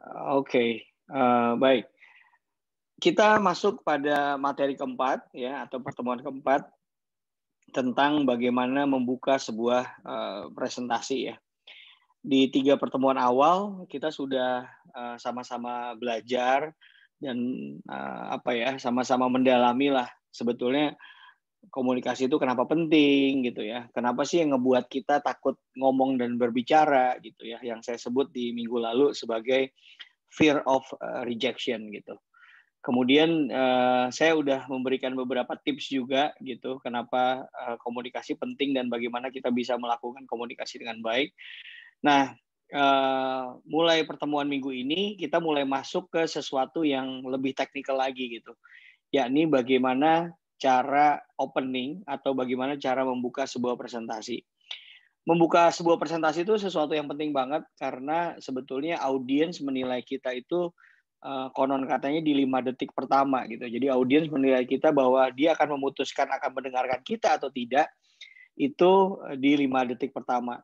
Oke, baik. Kita masuk pada materi keempat ya, atau pertemuan keempat tentang bagaimana membuka sebuah, presentasi ya. Di 3 pertemuan awal kita sudah, sama-sama belajar dan, apa ya, sama-sama mendalami lah sebetulnya komunikasi itu kenapa penting gitu ya. Kenapa sih yang ngebuat kita takut ngomong dan berbicara gitu ya, yang saya sebut di minggu lalu sebagai fear of, rejection gitu. Kemudian, saya udah memberikan beberapa tips juga gitu, kenapa, komunikasi penting dan bagaimana kita bisa melakukan komunikasi dengan baik. Nah, mulai pertemuan minggu ini, kita mulai masuk ke sesuatu yang lebih teknikal lagi gitu, yakni bagaimana cara opening atau bagaimana cara membuka sebuah presentasi. Membuka sebuah presentasi itu sesuatu yang penting banget karena sebetulnya audiens menilai kita itu, konon katanya di 5 detik pertama gitu. Jadi audiens menilai kita bahwa dia akan memutuskan akan mendengarkan kita atau tidak, itu, di 5 detik pertama.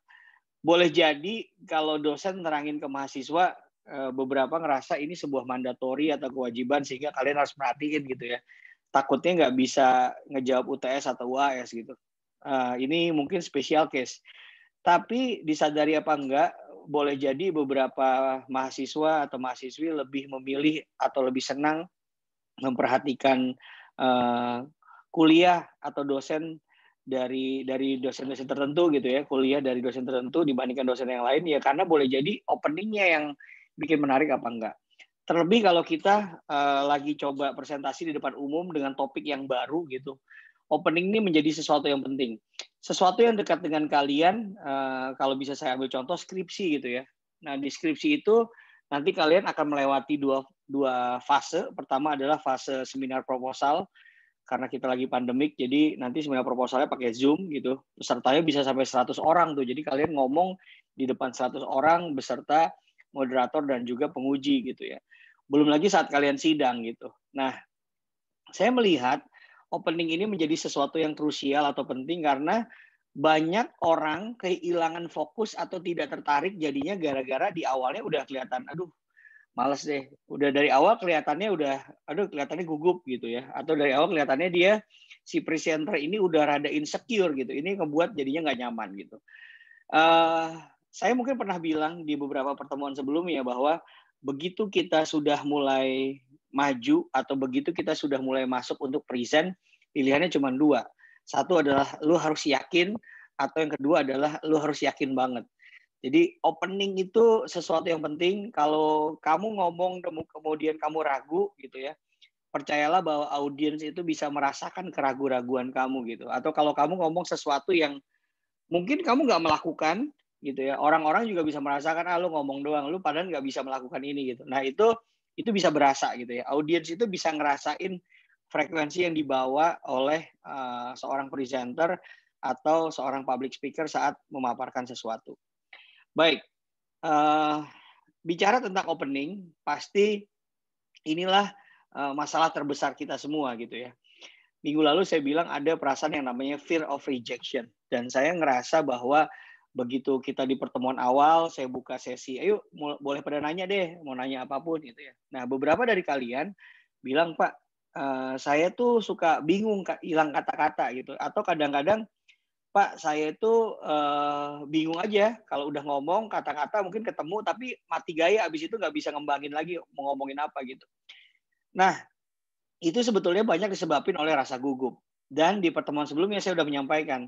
Boleh jadi kalau dosen nerangin ke mahasiswa, beberapa ngerasa ini sebuah mandatori atau kewajiban sehingga kalian harus perhatiin gitu ya. Takutnya nggak bisa ngejawab UTS atau UAS gitu. Ini mungkin special case. Tapi disadari apa enggak, boleh jadi beberapa mahasiswa atau mahasiswi lebih memilih atau lebih senang memperhatikan, eee, kuliah atau dosen dari dosen-dosen tertentu gitu ya, kuliah dari dosen tertentu dibandingkan dosen yang lain, ya karena boleh jadi opening-nya yang bikin menarik apa enggak. Terlebih kalau kita, lagi coba presentasi di depan umum dengan topik yang baru gitu, opening ini menjadi sesuatu yang penting. Sesuatu yang dekat dengan kalian, kalau bisa saya ambil contoh skripsi gitu ya. Nah, di skripsi itu nanti kalian akan melewati dua dua fase. Pertama adalah fase seminar proposal, karena kita lagi pandemik, jadi nanti seminar proposalnya pakai Zoom gitu. Pesertanya bisa sampai 100 orang tuh. Jadi kalian ngomong di depan 100 orang beserta moderator dan juga penguji gitu ya. Belum lagi saat kalian sidang gitu. Nah, saya melihat opening ini menjadi sesuatu yang krusial atau penting karena banyak orang kehilangan fokus atau tidak tertarik jadinya gara-gara di awalnya udah kelihatan, aduh males deh. Udah dari awal kelihatannya udah, aduh kelihatannya gugup gitu ya. Atau dari awal kelihatannya dia, si presenter ini udah rada insecure gitu. Ini ngebuat jadinya nggak nyaman gitu. Eh, saya mungkin pernah bilang di beberapa pertemuan sebelumnya bahwa begitu kita sudah mulai maju atau begitu kita sudah mulai masuk untuk present, pilihannya cuma dua. Satu adalah lu harus yakin, atau yang kedua adalah lu harus yakin banget. Jadi opening itu sesuatu yang penting. Kalau kamu ngomong kemudian kamu ragu gitu ya, percayalah bahwa audiens itu bisa merasakan keraguan-raguan kamu gitu. Atau kalau kamu ngomong sesuatu yang mungkin kamu nggak melakukan gitu ya, orang-orang juga bisa merasakan, ah lu ngomong doang, lu padahal nggak bisa melakukan ini gitu. Nah itu bisa berasa gitu ya. Audiens itu bisa ngerasain frekuensi yang dibawa oleh seorang presenter atau seorang public speaker saat memaparkan sesuatu. Baik, Eee, bicara tentang opening, pasti inilah, masalah terbesar kita semua gitu ya. Minggu lalu saya bilang ada perasaan yang namanya fear of rejection dan saya ngerasa bahwa begitu kita di pertemuan awal, saya buka sesi, "Ayo boleh pada nanya deh, mau nanya apapun," gitu ya. Nah, beberapa dari kalian bilang, "Pak, saya tuh suka bingung Kak, hilang kata-kata," gitu, atau kadang-kadang, Pak, saya itu, bingung aja kalau udah ngomong kata-kata mungkin ketemu tapi mati gaya abis itu nggak bisa ngembangin lagi mau ngomongin apa gitu. Nah, itu sebetulnya banyak disebabkan oleh rasa gugup. Dan di pertemuan sebelumnya saya sudah menyampaikan,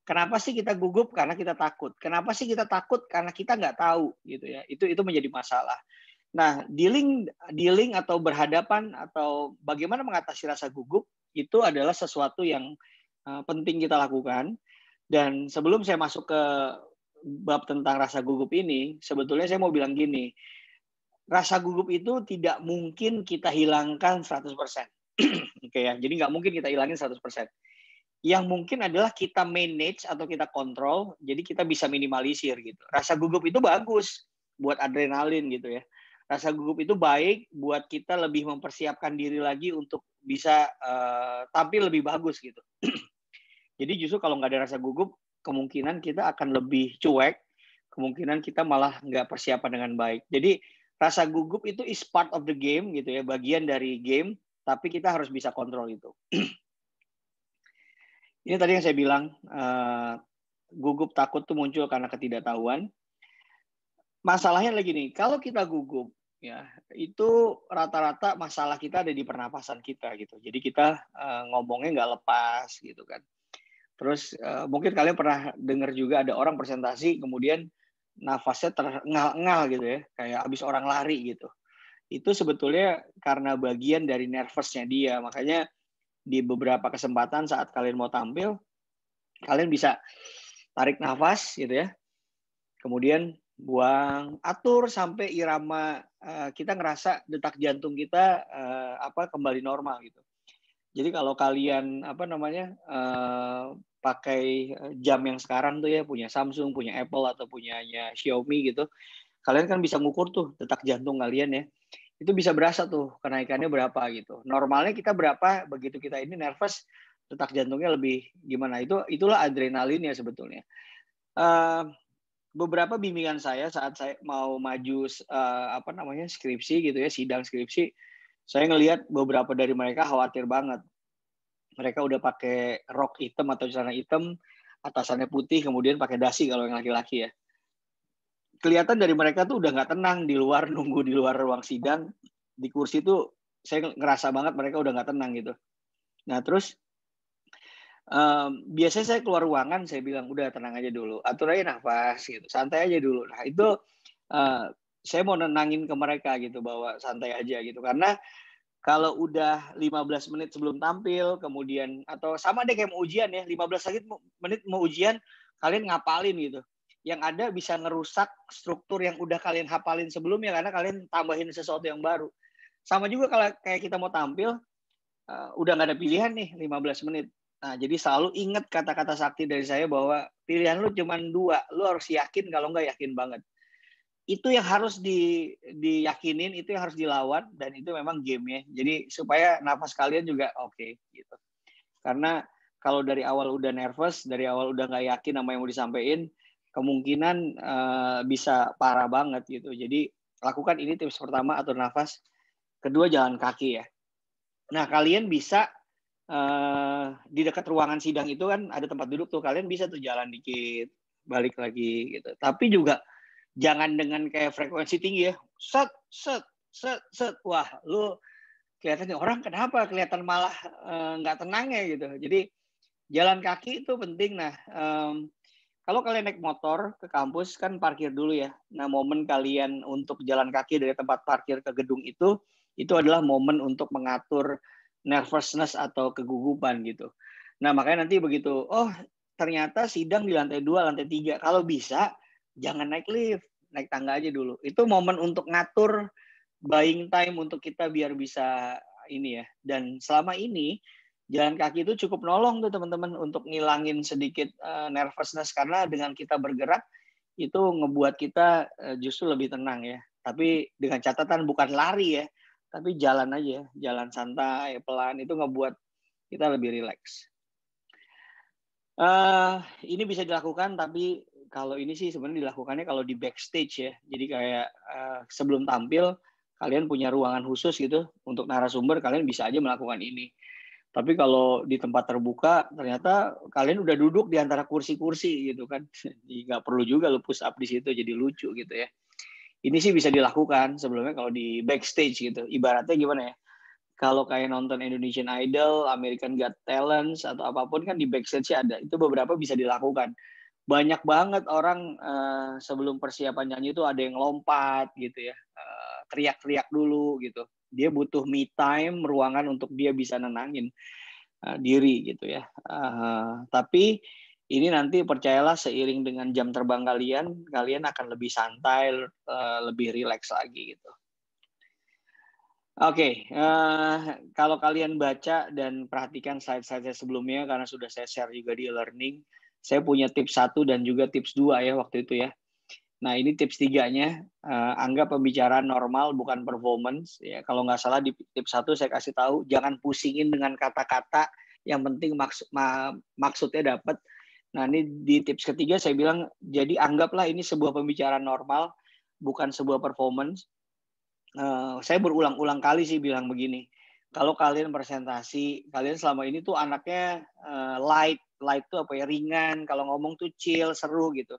kenapa sih kita gugup? Karena kita takut. Kenapa sih kita takut? Karena kita nggak tahu gitu ya. Itu menjadi masalah. Nah, dealing dealing atau berhadapan atau bagaimana mengatasi rasa gugup itu adalah sesuatu yang, penting kita lakukan. Dan sebelum saya masuk ke bab tentang rasa gugup ini, sebetulnya saya mau bilang gini, rasa gugup itu tidak mungkin kita hilangkan 100%. Oke ya, jadi nggak mungkin kita hilangin 100%. Yang mungkin adalah kita manage atau kita kontrol, jadi kita bisa minimalisir gitu. Rasa gugup itu bagus buat adrenalin gitu ya. Rasa gugup itu baik buat kita lebih mempersiapkan diri lagi untuk bisa tampil lebih bagus gitu. Jadi justru kalau nggak ada rasa gugup, kemungkinan kita akan lebih cuek, kemungkinan kita malah nggak persiapan dengan baik. Jadi rasa gugup itu is part of the game gitu ya, bagian dari game, tapi kita harus bisa kontrol itu. Ini tadi yang saya bilang, gugup takut tuh muncul karena ketidaktahuan. Masalahnya lagi nih, kalau kita gugup, ya itu rata-rata masalah kita ada di pernapasan kita gitu. Jadi kita ngomongnya nggak lepas gitu kan. Terus mungkin kalian pernah dengar juga ada orang presentasi kemudian nafasnya terengal-engal gitu ya, kayak habis orang lari gitu. Itu sebetulnya karena bagian dari nervousnya dia. Makanya di beberapa kesempatan saat kalian mau tampil, kalian bisa tarik nafas gitu ya, kemudian buang, atur sampai irama kita ngerasa detak jantung kita kembali normal gitu. Jadi kalau kalian pakai jam yang sekarang tuh ya, punya Samsung, punya Apple atau punyanya Xiaomi gitu, kalian kan bisa ngukur tuh detak jantung kalian ya. Itu bisa berasa tuh kenaikannya berapa gitu. Normalnya kita berapa, begitu kita ini nervous, detak jantungnya lebih gimana. Itulah adrenalinnya sebetulnya. Beberapa bimbingan saya saat saya mau maju skripsi gitu ya, sidang skripsi, saya ngelihat beberapa dari mereka khawatir banget. Mereka udah pakai rok hitam atau celana hitam, atasannya putih, kemudian pakai dasi kalau yang laki-laki ya. Kelihatan dari mereka tuh udah nggak tenang di luar, nunggu di luar ruang sidang, di kursi tuh saya ngerasa banget mereka udah nggak tenang gitu. Nah terus biasanya saya keluar ruangan, saya bilang udah tenang aja dulu, atur aja nafas gitu, santai aja dulu. Nah itu saya mau nenangin ke mereka gitu bahwa santai aja gitu, karena kalau udah 15 menit sebelum tampil, kemudian atau sama deh kayak mau ujian ya, 15 menit mau ujian, kalian ngapalin gitu. Yang ada bisa ngerusak struktur yang udah kalian hafalin sebelumnya karena kalian tambahin sesuatu yang baru. Sama juga kalau kayak kita mau tampil, udah nggak ada pilihan nih 15 menit. Nah, jadi selalu ingat kata-kata sakti dari saya bahwa pilihan lu cuma 2, lu harus yakin, kalau nggak yakin banget. Itu yang harus diyakinin, itu yang harus dilawan, dan itu memang game-nya. Jadi supaya nafas kalian juga oke gitu. Karena kalau dari awal udah nervous, dari awal udah nggak yakin sama yang mau disampaikan, kemungkinan bisa parah banget gitu. Jadi lakukan ini tips pertama, atur nafas. Kedua, jalan kaki ya. Nah, kalian bisa di dekat ruangan sidang itu kan ada tempat duduk tuh, kalian bisa tuh jalan dikit, balik lagi gitu. Tapi juga jangan dengan kayak frekuensi tinggi ya, set set set set, wah lu kelihatannya orang kenapa kelihatan malah nggak tenang ya gitu. Jadi jalan kaki itu penting. Nah kalau kalian naik motor ke kampus kan parkir dulu ya. Nah momen kalian untuk jalan kaki dari tempat parkir ke gedung itu adalah momen untuk mengatur nervousness atau kegugupan gitu. Nah makanya nanti begitu, oh ternyata sidang di lantai 2, lantai 3, kalau bisa jangan naik lift, naik tangga aja dulu. Itu momen untuk ngatur buying time untuk kita biar bisa ini ya. Dan selama ini jalan kaki itu cukup nolong tuh teman-teman untuk ngilangin sedikit nervousness, karena dengan kita bergerak itu ngebuat kita justru lebih tenang ya. Tapi dengan catatan bukan lari ya, tapi jalan aja, jalan santai, pelan, itu ngebuat kita lebih rileks. Ini bisa dilakukan, tapi kalau ini sih sebenarnya dilakukannya kalau di backstage ya. Jadi kayak sebelum tampil, kalian punya ruangan khusus gitu untuk narasumber, kalian bisa aja melakukan ini. Tapi kalau di tempat terbuka, ternyata kalian udah duduk di antara kursi-kursi gitu kan. Jadi nggak perlu juga lu push up di situ, jadi lucu gitu ya. Ini sih bisa dilakukan sebelumnya kalau di backstage gitu. Ibaratnya gimana ya? Kalau kayak nonton Indonesian Idol, American Got Talent, atau apapun kan di backstage ada. Itu beberapa bisa dilakukan. Banyak banget orang sebelum persiapan nyanyi itu ada yang lompat gitu ya. Teriak-teriak dulu gitu. Dia butuh me time, ruangan untuk dia bisa nenangin diri gitu ya. Tapi ini nanti percayalah seiring dengan jam terbang kalian akan lebih santai, lebih rileks lagi gitu. Oke, kalau kalian baca dan perhatikan slide-slide saya sebelumnya, karena sudah saya share juga di e-learning, saya punya tips 1 dan juga tips 2 ya waktu itu ya. Nah ini tips 3-nya, anggap pembicaraan normal bukan performance. Ya, kalau nggak salah di tips 1 saya kasih tahu, jangan pusingin dengan kata-kata, yang penting maksudnya dapat. Nah ini di tips ketiga saya bilang, jadi anggaplah ini sebuah pembicaraan normal, bukan sebuah performance. Saya berulang-ulang kali sih bilang begini, kalau kalian presentasi, kalian selama ini tuh anaknya light tuh apa ya, ringan, kalau ngomong tuh chill, seru gitu.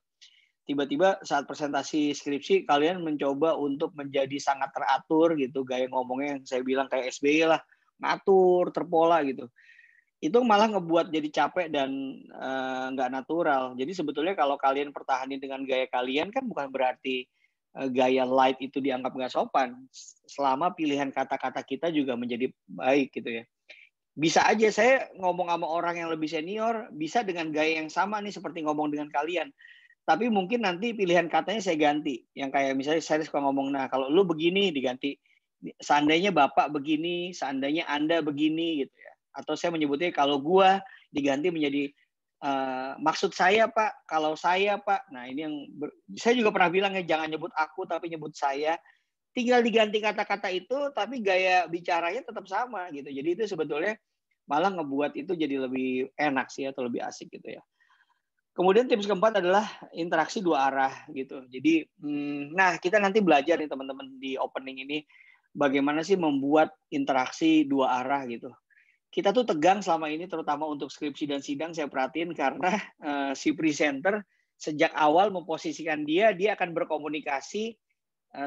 Tiba-tiba saat presentasi skripsi kalian mencoba untuk menjadi sangat teratur gitu, gaya ngomongnya yang saya bilang kayak SBY lah, ngatur, terpola gitu. Itu malah ngebuat jadi capek dan nggak natural. Jadi sebetulnya kalau kalian pertahanin dengan gaya kalian kan bukan berarti gaya light itu dianggap nggak sopan. Selama pilihan kata-kata kita juga menjadi baik gitu ya. Bisa aja saya ngomong sama orang yang lebih senior, bisa dengan gaya yang sama nih seperti ngomong dengan kalian. Tapi mungkin nanti pilihan katanya saya ganti. Yang kayak misalnya saya suka ngomong, nah kalau lu begini diganti, seandainya Bapak begini, seandainya Anda begini gitu ya. Atau saya menyebutnya kalau gua diganti menjadi maksud saya Pak, kalau saya Pak. Nah ini yang saya juga pernah bilang ya, jangan nyebut aku tapi nyebut saya. Tinggal diganti kata-kata itu, tapi gaya bicaranya tetap sama gitu. Jadi itu sebetulnya malah ngebuat itu jadi lebih enak sih atau lebih asik gitu ya. Kemudian tips keempat adalah interaksi dua arah gitu. Jadi, nah kita nanti belajar nih teman-teman di opening ini, bagaimana sih membuat interaksi dua arah gitu. Kita tuh tegang selama ini terutama untuk skripsi dan sidang saya perhatiin karena si presenter sejak awal memposisikan dia akan berkomunikasi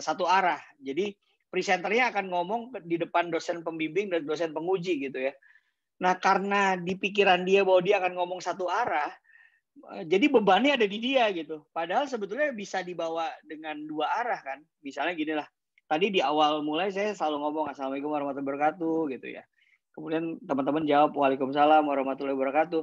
satu arah. Jadi presenternya akan ngomong di depan dosen pembimbing dan dosen penguji gitu ya. Nah karena di pikiran dia bahwa dia akan ngomong satu arah, jadi bebannya ada di dia gitu. Padahal sebetulnya bisa dibawa dengan dua arah kan. Misalnya gini lah, tadi di awal mulai saya selalu ngomong Assalamualaikum warahmatullahi wabarakatuh gitu ya. Kemudian teman-teman jawab Waalaikumsalam warahmatullahi wabarakatuh.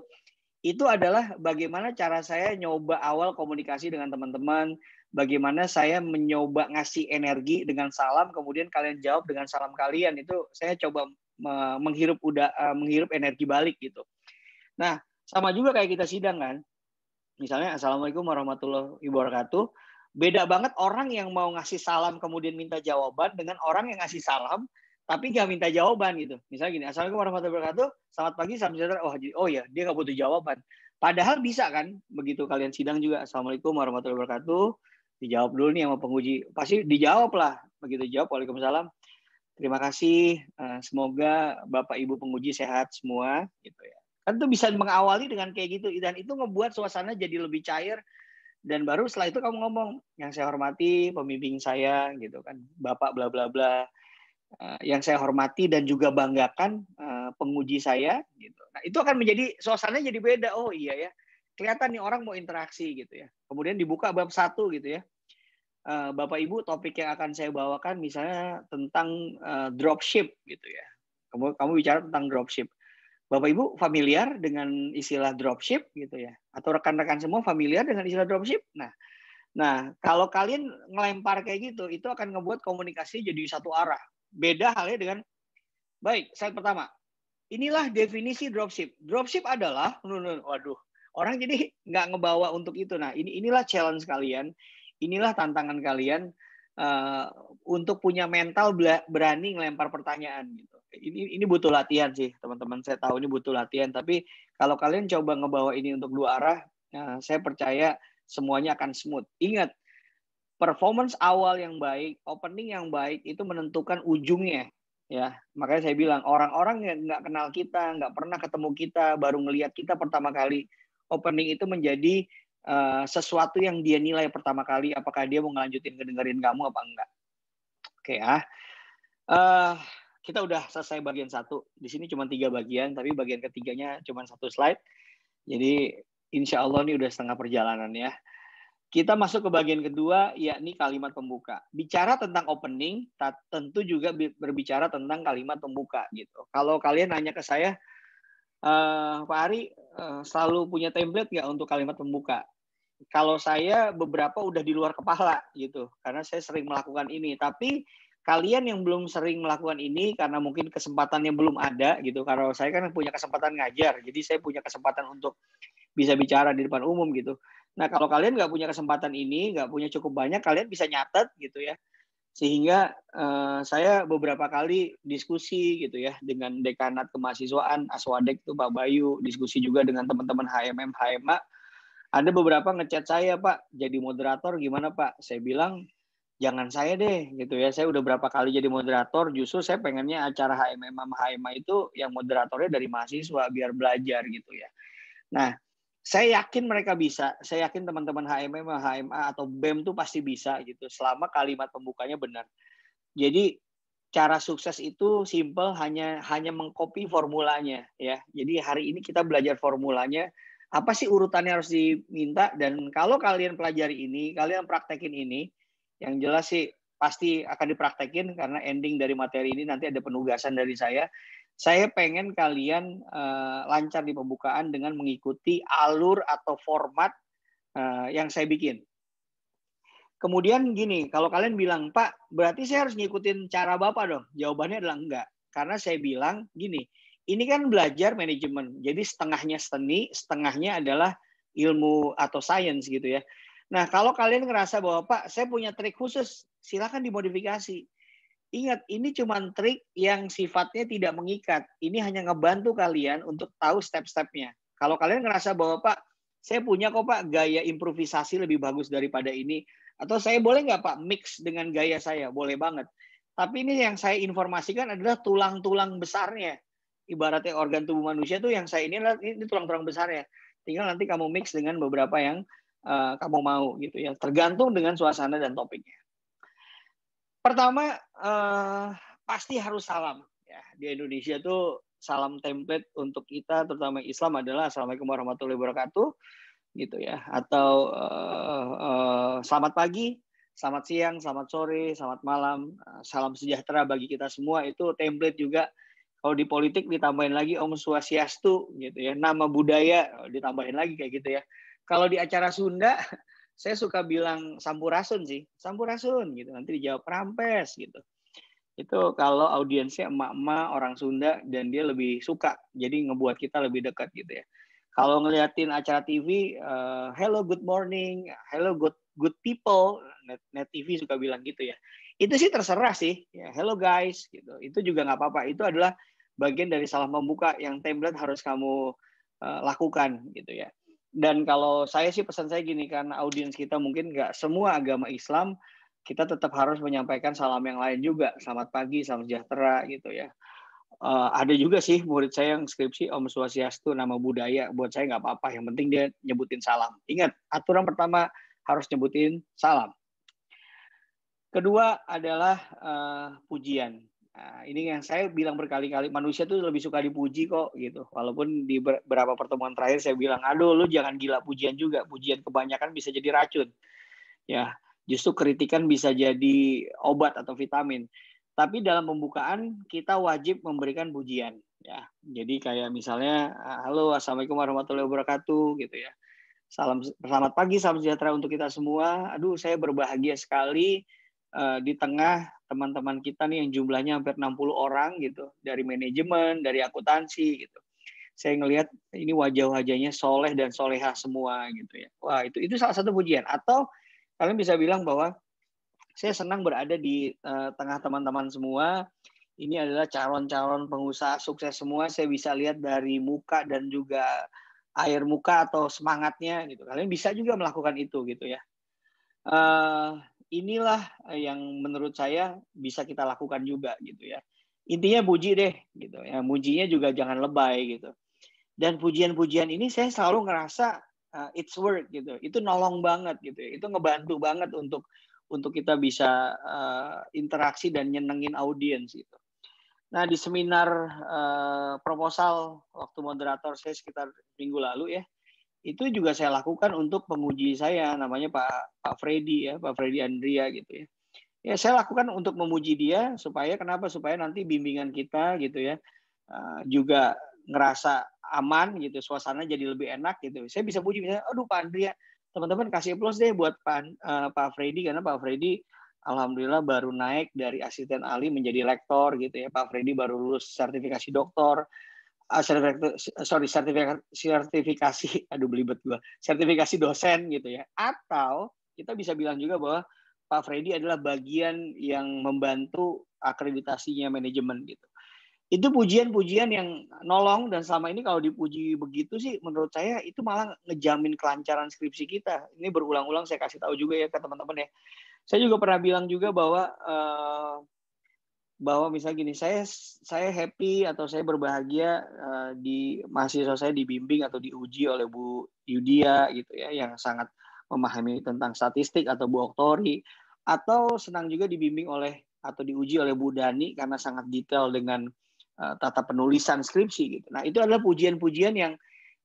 Itu adalah bagaimana cara saya nyoba awal komunikasi dengan teman-teman, bagaimana saya mencoba ngasih energi dengan salam, kemudian kalian jawab dengan salam kalian. Itu saya coba menghirup energi balik gitu. Nah, sama juga kayak kita sidang kan. Misalnya Assalamualaikum warahmatullahi wabarakatuh. Beda banget orang yang mau ngasih salam kemudian minta jawaban dengan orang yang ngasih salam tapi nggak minta jawaban gitu. Misalnya gini, Assalamualaikum warahmatullahi wabarakatuh, selamat pagi, salam sejahtera. Oh ya, dia nggak butuh jawaban. Padahal bisa kan, begitu kalian sidang juga, Assalamualaikum warahmatullahi wabarakatuh, dijawab dulu nih sama penguji. Pasti dijawab lah, begitu jawab, Waalaikumsalam. Terima kasih, semoga Bapak Ibu penguji sehat semua, gitu ya. Kan itu bisa mengawali dengan kayak gitu, dan itu ngebuat suasana jadi lebih cair, dan baru setelah itu kamu ngomong, yang saya hormati pembimbing saya, gitu kan, Bapak bla bla bla, yang saya hormati dan juga banggakan penguji saya, gitu. Nah itu akan menjadi suasananya jadi beda. Oh iya ya, kelihatan nih orang mau interaksi gitu ya. Kemudian dibuka bab 1 gitu ya. Bapak Ibu, topik yang akan saya bawakan misalnya tentang dropship gitu ya. Kamu bicara tentang dropship. Bapak Ibu familiar dengan istilah dropship gitu ya? Atau rekan-rekan semua familiar dengan istilah dropship? Nah, kalau kalian ngelempar kayak gitu, itu akan ngebuat komunikasi jadi satu arah. Beda halnya dengan, baik, slide pertama. Inilah definisi dropship. Dropship adalah, waduh, orang jadi nggak ngebawa untuk itu. Nah, inilah challenge kalian, inilah tantangan kalian untuk punya mental berani ngelempar pertanyaan gitu. Ini butuh latihan sih, teman-teman. Saya tahu ini butuh latihan, tapi kalau kalian coba ngebawa ini untuk dua arah, saya percaya semuanya akan smooth. Ingat, performance awal yang baik, opening yang baik itu menentukan ujungnya. Ya, makanya saya bilang orang-orang yang nggak kenal kita, nggak pernah ketemu kita, baru ngelihat kita pertama kali, opening itu menjadi sesuatu yang dia nilai pertama kali, apakah dia mau ngelanjutin ngedengerin kamu apa enggak. Oke ya. Kita udah selesai bagian 1. Di sini cuma 3 bagian, tapi bagian ketiganya cuma 1 slide. Jadi insya Allah ini udah setengah perjalanan ya. Kita masuk ke bagian kedua, yakni kalimat pembuka. Bicara tentang opening, tentu juga berbicara tentang kalimat pembuka gitu. Kalau kalian nanya ke saya, Pak Ari selalu punya template nggak untuk kalimat pembuka? Kalau saya beberapa udah di luar kepala gitu, karena saya sering melakukan ini. Tapi kalian yang belum sering melakukan ini karena mungkin kesempatannya belum ada gitu. Karena saya kan punya kesempatan ngajar, jadi saya punya kesempatan untuk bisa bicara di depan umum gitu. Nah, kalau kalian nggak punya kesempatan ini, nggak punya cukup banyak, kalian bisa nyatet gitu ya. Sehingga saya beberapa kali diskusi gitu ya dengan dekanat kemahasiswaan, Aswadek tuh Pak Bayu, diskusi juga dengan teman-teman HMM, HMA. Ada beberapa ngechat saya, Pak, jadi moderator gimana Pak? Saya bilang, jangan saya deh gitu ya. Saya udah berapa kali jadi moderator, justru saya pengennya acara HMM sama HMA itu yang moderatornya dari mahasiswa biar belajar gitu ya. Nah, saya yakin mereka bisa. Saya yakin teman-teman HMM, HMA atau BEM tuh pasti bisa gitu selama kalimat pembukanya benar. Jadi cara sukses itu simple, hanya mengcopy formulanya ya. Jadi hari ini kita belajar formulanya, apa sih urutannya harus diminta, dan kalau kalian pelajari ini, kalian praktekin ini, yang jelas sih pasti akan dipraktekin karena ending dari materi ini nanti ada penugasan dari saya. Saya pengen kalian lancar di pembukaan dengan mengikuti alur atau format yang saya bikin. Kemudian gini, kalau kalian bilang, Pak, berarti saya harus ngikutin cara Bapak dong? Jawabannya adalah enggak. Karena saya bilang gini, ini kan belajar manajemen. Jadi setengahnya seni, setengahnya adalah ilmu atau sains gitu ya. Nah, kalau kalian ngerasa bahwa, Pak, saya punya trik khusus, silakan dimodifikasi. Ingat, ini cuma trik yang sifatnya tidak mengikat. Ini hanya ngebantu kalian untuk tahu step-stepnya. Kalau kalian ngerasa bahwa, Pak, saya punya kok, Pak, gaya improvisasi lebih bagus daripada ini, atau saya boleh nggak, Pak, mix dengan gaya saya? Boleh banget. Tapi ini yang saya informasikan adalah tulang-tulang besarnya. Ibaratnya organ tubuh manusia tuh yang saya ini tulang-tulang besarnya. Tinggal nanti kamu mix dengan beberapa yang kamu mau gitu ya. Tergantung dengan suasana dan topiknya. Pertama, pasti harus salam. Ya, di Indonesia tuh salam template untuk kita, terutama Islam, adalah Assalamualaikum warahmatullahi wabarakatuh, gitu ya. Atau selamat pagi, selamat siang, selamat sore, selamat malam, salam sejahtera bagi kita semua. Itu template juga. Kalau di politik ditambahin lagi Om Swastiastu, gitu ya. Nama budaya ditambahin lagi kayak gitu ya. Kalau di acara Sunda, saya suka bilang sampurasun sih, sampurasun gitu. Nanti dijawab rampes gitu. Itu kalau audiensnya emak-emak orang Sunda dan dia lebih suka, jadi ngebuat kita lebih dekat gitu ya. Kalau ngeliatin acara TV, hello good morning, hello good people, net TV suka bilang gitu ya. Itu sih terserah sih, ya, hello guys gitu. Itu juga nggak apa-apa. Itu adalah bagian dari salam pembuka yang template harus kamu lakukan gitu ya. Dan kalau saya sih pesan saya gini, karena audiens kita mungkin nggak semua agama Islam, kita tetap harus menyampaikan salam yang lain juga. Selamat pagi, salam sejahtera gitu ya. Ada juga sih murid saya yang skripsi Om Swastiastu nama budaya. Buat saya nggak apa-apa, yang penting dia nyebutin salam. Ingat, aturan pertama harus nyebutin salam. Kedua adalah pujian. Nah, ini yang saya bilang berkali-kali, manusia tuh lebih suka dipuji kok gitu. Walaupun di beberapa pertemuan terakhir saya bilang, aduh lu jangan gila pujian juga. Pujian kebanyakan bisa jadi racun. Ya, justru kritikan bisa jadi obat atau vitamin. Tapi dalam pembukaan kita wajib memberikan pujian. Ya, jadi kayak misalnya, halo, assalamualaikum warahmatullahi wabarakatuh, gitu ya. Selamat pagi, salam sejahtera untuk kita semua. Aduh, saya berbahagia sekali di tengah teman-teman kita nih yang jumlahnya hampir 60 orang gitu, dari manajemen, dari akuntansi gitu. Saya ngelihat ini wajah-wajahnya soleh dan soleha semua gitu ya. Wah, itu salah satu pujian. Atau kalian bisa bilang bahwa saya senang berada di tengah teman-teman semua. Ini adalah calon-calon pengusaha sukses semua. Saya bisa lihat dari muka dan juga air muka atau semangatnya gitu. Kalian bisa juga melakukan itu gitu ya. Inilah yang menurut saya bisa kita lakukan juga gitu ya. Intinya puji deh gitu ya. Mujinya juga jangan lebay gitu. Dan pujian-pujian ini saya selalu ngerasa it's work gitu. Itu nolong banget gitu ya. Itu ngebantu banget untuk kita bisa interaksi dan nyenengin audiens gitu. Nah, di seminar proposal waktu moderator saya sekitar minggu lalu ya, itu juga saya lakukan untuk penguji saya, namanya Pak Freddy ya, Pak Freddy Andria gitu ya. Ya, saya lakukan untuk memuji dia supaya kenapa? Supaya nanti bimbingan kita gitu ya juga ngerasa aman gitu, suasana jadi lebih enak gitu. Saya bisa puji misalnya, aduh Pak Andria, teman-teman kasih plus deh buat Pak Freddy, karena Pak Freddy alhamdulillah baru naik dari asisten ahli menjadi lektor gitu ya. Pak Freddy baru lulus sertifikasi doktor, sertifikasi, aduh belibet gua, sertifikasi dosen gitu ya. Atau kita bisa bilang juga bahwa Pak Freddy adalah bagian yang membantu akreditasinya manajemen gitu. Itu pujian-pujian yang nolong, dan selama ini kalau dipuji begitu sih menurut saya itu malah ngejamin kelancaran skripsi kita. Ini berulang-ulang saya kasih tahu juga ya ke teman-teman ya. Saya juga pernah bilang juga bahwa misalnya gini, saya happy atau saya berbahagia di mahasiswa saya dibimbing atau diuji oleh Bu Yudia gitu ya, yang sangat memahami tentang statistik, atau Bu Oktori, atau senang juga dibimbing oleh atau diuji oleh Bu Dani karena sangat detail dengan tata penulisan skripsi gitu. Nah, itu adalah pujian-pujian yang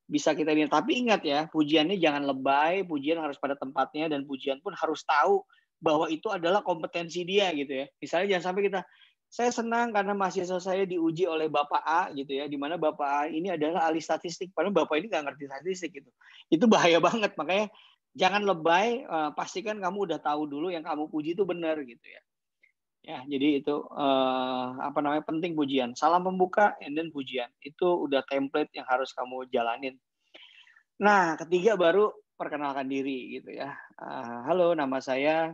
bisa kita lihat. Tapi ingat ya, pujiannya jangan lebay, pujian harus pada tempatnya, dan pujian pun harus tahu bahwa itu adalah kompetensi dia gitu ya. Misalnya jangan sampai saya senang karena mahasiswa saya diuji oleh Bapak A gitu ya, di mana Bapak A ini adalah ahli statistik, padahal Bapak ini nggak ngerti statistik gitu. Itu bahaya banget, makanya jangan lebay, pastikan kamu udah tahu dulu yang kamu puji itu benar gitu ya. Ya, jadi itu penting pujian. Salam pembuka, and then pujian. Itu udah template yang harus kamu jalanin. Nah, ketiga baru perkenalkan diri gitu ya. Halo, nama saya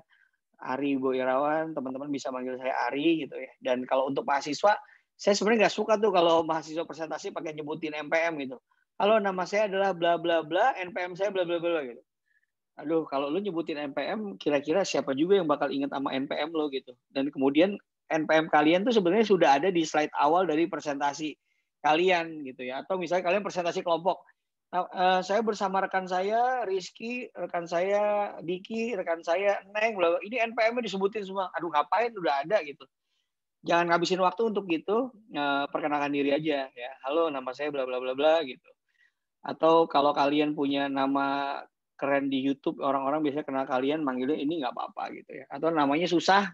Ari Boirawan, teman-teman bisa manggil saya Ari gitu ya. Dan kalau untuk mahasiswa, saya sebenarnya nggak suka tuh kalau mahasiswa presentasi pakai nyebutin NPM gitu. Halo, nama saya adalah bla bla bla, NPM saya bla bla bla gitu. Aduh, kalau lu nyebutin NPM, kira-kira siapa juga yang bakal ingat sama NPM lo gitu. Dan kemudian NPM kalian tuh sebenarnya sudah ada di slide awal dari presentasi kalian gitu ya. Atau misalnya kalian presentasi kelompok. Nah, saya bersama rekan saya Rizky, rekan saya Diki, rekan saya Neng, ini NPM-nya disebutin semua. Aduh, ngapain, udah ada gitu. Jangan ngabisin waktu untuk gitu, perkenalkan diri aja ya. Halo, nama saya bla bla bla bla gitu. Atau kalau kalian punya nama keren di YouTube, orang-orang biasanya kenal kalian manggilnya ini, nggak apa-apa gitu ya. Atau namanya susah,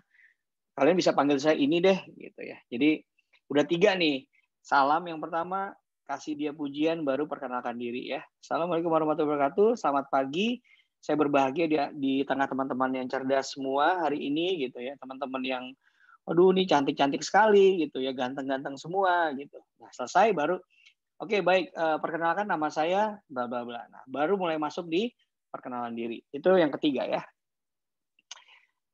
kalian bisa panggil saya ini deh gitu ya. Jadi udah 3 nih. Salam yang pertama, kasih dia pujian, baru perkenalkan diri ya. Assalamualaikum warahmatullahi wabarakatuh. Selamat pagi. Saya berbahagia di tengah teman-teman yang cerdas semua hari ini gitu ya. Teman-teman yang aduh ini cantik-cantik sekali gitu ya, ganteng-ganteng semua gitu. Nah, selesai baru oke, baik, perkenalkan nama saya bla bla bla. Nah, baru mulai masuk di perkenalan diri. Itu yang ketiga ya.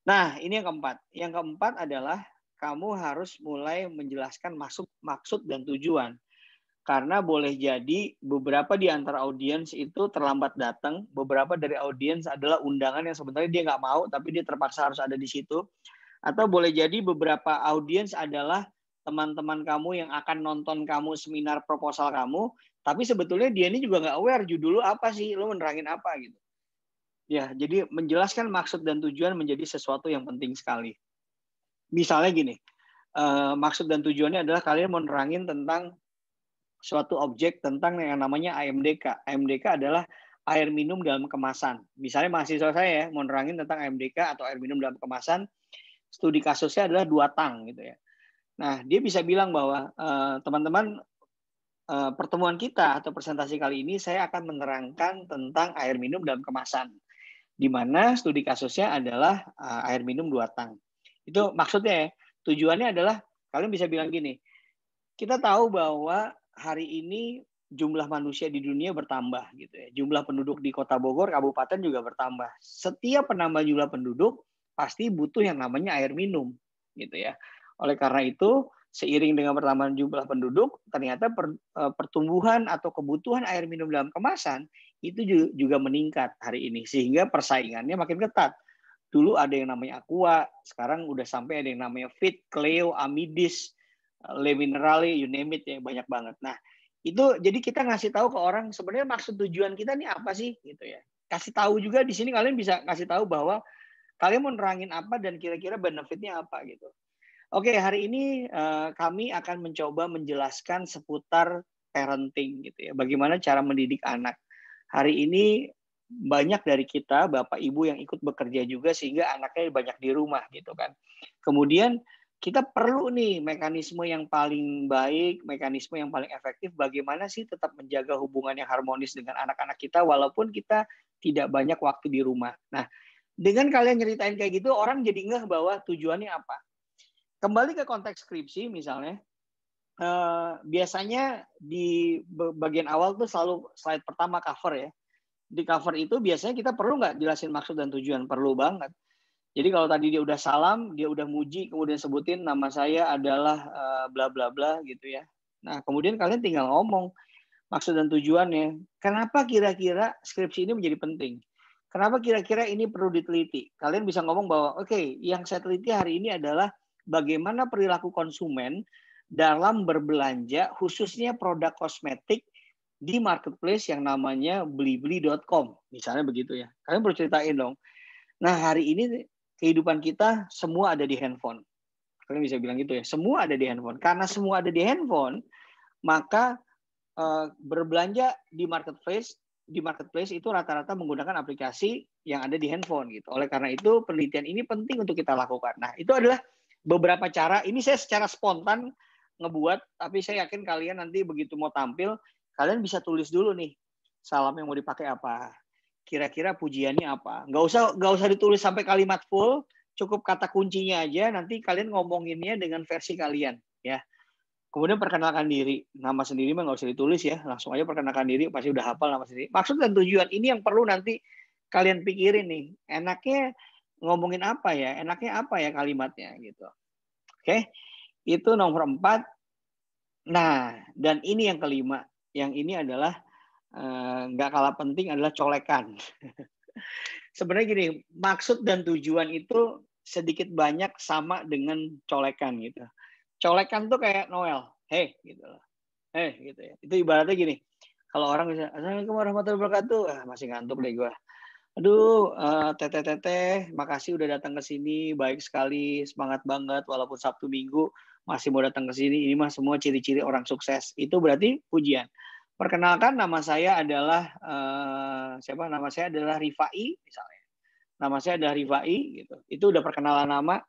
Nah, ini yang keempat. Yang keempat adalah kamu harus mulai menjelaskan maksud dan tujuan. Karena boleh jadi beberapa di antara audiens itu terlambat datang, beberapa dari audiens adalah undangan yang sebenarnya dia nggak mau, tapi dia terpaksa harus ada di situ. Atau boleh jadi beberapa audiens adalah teman-teman kamu yang akan nonton kamu seminar proposal kamu, tapi sebetulnya dia ini juga nggak aware judul lu apa sih, lu menerangin apa gitu. Ya, jadi menjelaskan maksud dan tujuan menjadi sesuatu yang penting sekali. Misalnya gini, maksud dan tujuannya adalah kalian mau nerangin tentang suatu objek tentang yang namanya AMDK. AMDK adalah air minum dalam kemasan. Misalnya mahasiswa saya ya, mau nerangin tentang AMDK atau air minum dalam kemasan, studi kasusnya adalah 2 tang gitu ya. Nah, dia bisa bilang bahwa teman-teman, pertemuan kita atau presentasi kali ini saya akan menerangkan tentang air minum dalam kemasan, di mana studi kasusnya adalah air minum 2 tang. Itu maksudnya ya. Tujuannya adalah kalian bisa bilang gini, kita tahu bahwa hari ini jumlah manusia di dunia bertambah gitu ya. Jumlah penduduk di Kota Bogor, kabupaten juga bertambah. Setiap penambah jumlah penduduk pasti butuh yang namanya air minum gitu ya. Oleh karena itu, seiring dengan pertambahan jumlah penduduk, ternyata pertumbuhan atau kebutuhan air minum dalam kemasan itu juga meningkat hari ini, sehingga persaingannya makin ketat. Dulu ada yang namanya Aqua, sekarang udah sampai ada yang namanya Fit, Cleo, Amidis, Le Minerale, you name it ya, banyak banget. Nah, itu jadi kita ngasih tahu ke orang sebenarnya maksud tujuan kita nih apa sih gitu ya. Kasih tahu juga di sini, kalian bisa kasih tahu bahwa kalian mau nerangin apa dan kira-kira benefitnya apa gitu. Oke, hari ini kami akan mencoba menjelaskan seputar parenting gitu ya. Bagaimana cara mendidik anak. Hari ini banyak dari kita, Bapak Ibu yang ikut bekerja juga sehingga anaknya banyak di rumah gitu kan. Kemudian kita perlu nih mekanisme yang paling baik, mekanisme yang paling efektif bagaimana sih tetap menjaga hubungan yang harmonis dengan anak-anak kita walaupun kita tidak banyak waktu di rumah. Nah, dengan kalian nyeritain kayak gitu, orang jadi ngeh bahwa tujuannya apa. Kembali ke konteks skripsi misalnya, biasanya di bagian awal tuh selalu slide pertama cover ya. Di cover itu biasanya kita perlu nggak jelasin maksud dan tujuan? Perlu banget. Jadi kalau tadi dia udah salam, dia udah muji, kemudian sebutin nama saya adalah bla bla bla gitu ya. Nah, kemudian kalian tinggal ngomong maksud dan tujuannya. Kenapa kira-kira skripsi ini menjadi penting? Kenapa kira-kira ini perlu diteliti? Kalian bisa ngomong bahwa, oke, yang saya teliti hari ini adalah bagaimana perilaku konsumen dalam berbelanja, khususnya produk kosmetik di marketplace yang namanya blibli.com. Misalnya begitu ya. Kalian perlu ceritain dong. Nah, hari ini kehidupan kita semua ada di handphone. Kalian bisa bilang gitu ya. Semua ada di handphone. Karena semua ada di handphone, maka berbelanja di marketplace itu rata-rata menggunakan aplikasi yang ada di handphone gitu. Oleh karena itu penelitian ini penting untuk kita lakukan. Nah, itu adalah beberapa cara. Ini saya secara spontan ngebuat, tapi saya yakin kalian nanti begitu mau tampil, kalian bisa tulis dulu nih salam yang mau dipakai apa. Kira-kira pujiannya apa. Nggak usah ditulis sampai kalimat full, cukup kata kuncinya aja. Nanti kalian ngomonginnya dengan versi kalian ya. Kemudian perkenalkan diri. Nama sendiri mah nggak usah ditulis ya. Langsung aja perkenalkan diri, pasti udah hafal nama sendiri. Maksud dan tujuan ini yang perlu nanti kalian pikirin nih. Enaknya ngomongin apa ya? Enaknya apa ya kalimatnya gitu. Oke, itu nomor 4. Nah, dan ini yang kelima. Yang ini adalah nggak kalah penting adalah colekan. Sebenarnya gini, maksud dan tujuan itu sedikit banyak sama dengan colekan gitu. Colekan tuh kayak Noel, hey gitu loh, hey gitu ya. Itu ibaratnya gini, kalau orang bisa, Assalamualaikum warahmatullahi wabarakatuh, masih ngantuk deh gue. Aduh, teteh, makasih udah datang ke sini, baik sekali, semangat banget, walaupun Sabtu Minggu masih mau datang ke sini. Ini mah semua ciri-ciri orang sukses. Itu berarti pujian. Perkenalkan, nama saya adalah siapa? Nama saya adalah Rifai, misalnya. Nama saya adalah Rifai, gitu. Itu udah perkenalan nama.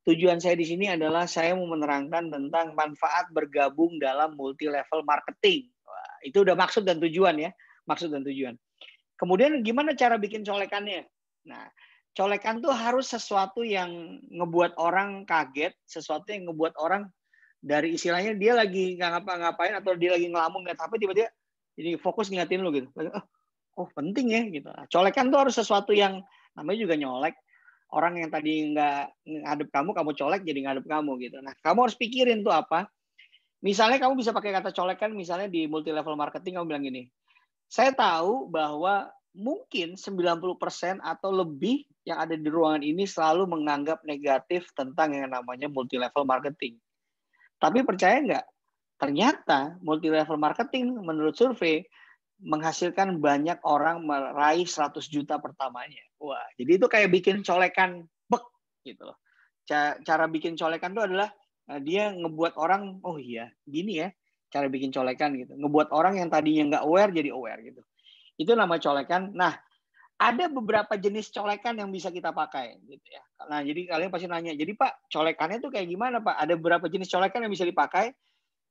Tujuan saya di sini adalah saya mau menerangkan tentang manfaat bergabung dalam multi level marketing. Wah, itu udah maksud dan tujuan ya, maksud dan tujuan. Kemudian gimana cara bikin colekannya? Nah, colekan tuh harus sesuatu yang ngebuat orang kaget, sesuatu yang ngebuat orang dari istilahnya dia lagi nggak ngapa-ngapain atau dia lagi ngelamun nggak apa tiba-tiba jadi fokus ngeliatin lu gitu. Oh penting ya gitu. Colekan tuh harus sesuatu yang namanya juga nyolek. Orang yang tadi nggak ngadep kamu colek jadi ngadep kamu gitu. Nah, kamu harus pikirin tuh apa. Misalnya kamu bisa pakai kata colekan misalnya di multi level marketing kamu bilang gini. Saya tahu bahwa mungkin 90% atau lebih yang ada di ruangan ini selalu menganggap negatif tentang yang namanya multi level marketing. Tapi percaya nggak? Ternyata multi level marketing menurut survei menghasilkan banyak orang meraih 100 juta pertamanya. Wah, jadi itu kayak bikin colekan bek gitu loh. Cara bikin colekan itu adalah dia ngebuat orang, oh iya, gini ya cara bikin colekan gitu. Ngebuat orang yang tadinya nggak aware jadi aware gitu. Itu nama colekan. Nah, ada beberapa jenis colekan yang bisa kita pakai gitu ya. Nah, jadi kalian pasti nanya, jadi Pak, colekannya tuh kayak gimana Pak? Ada beberapa jenis colekan yang bisa dipakai.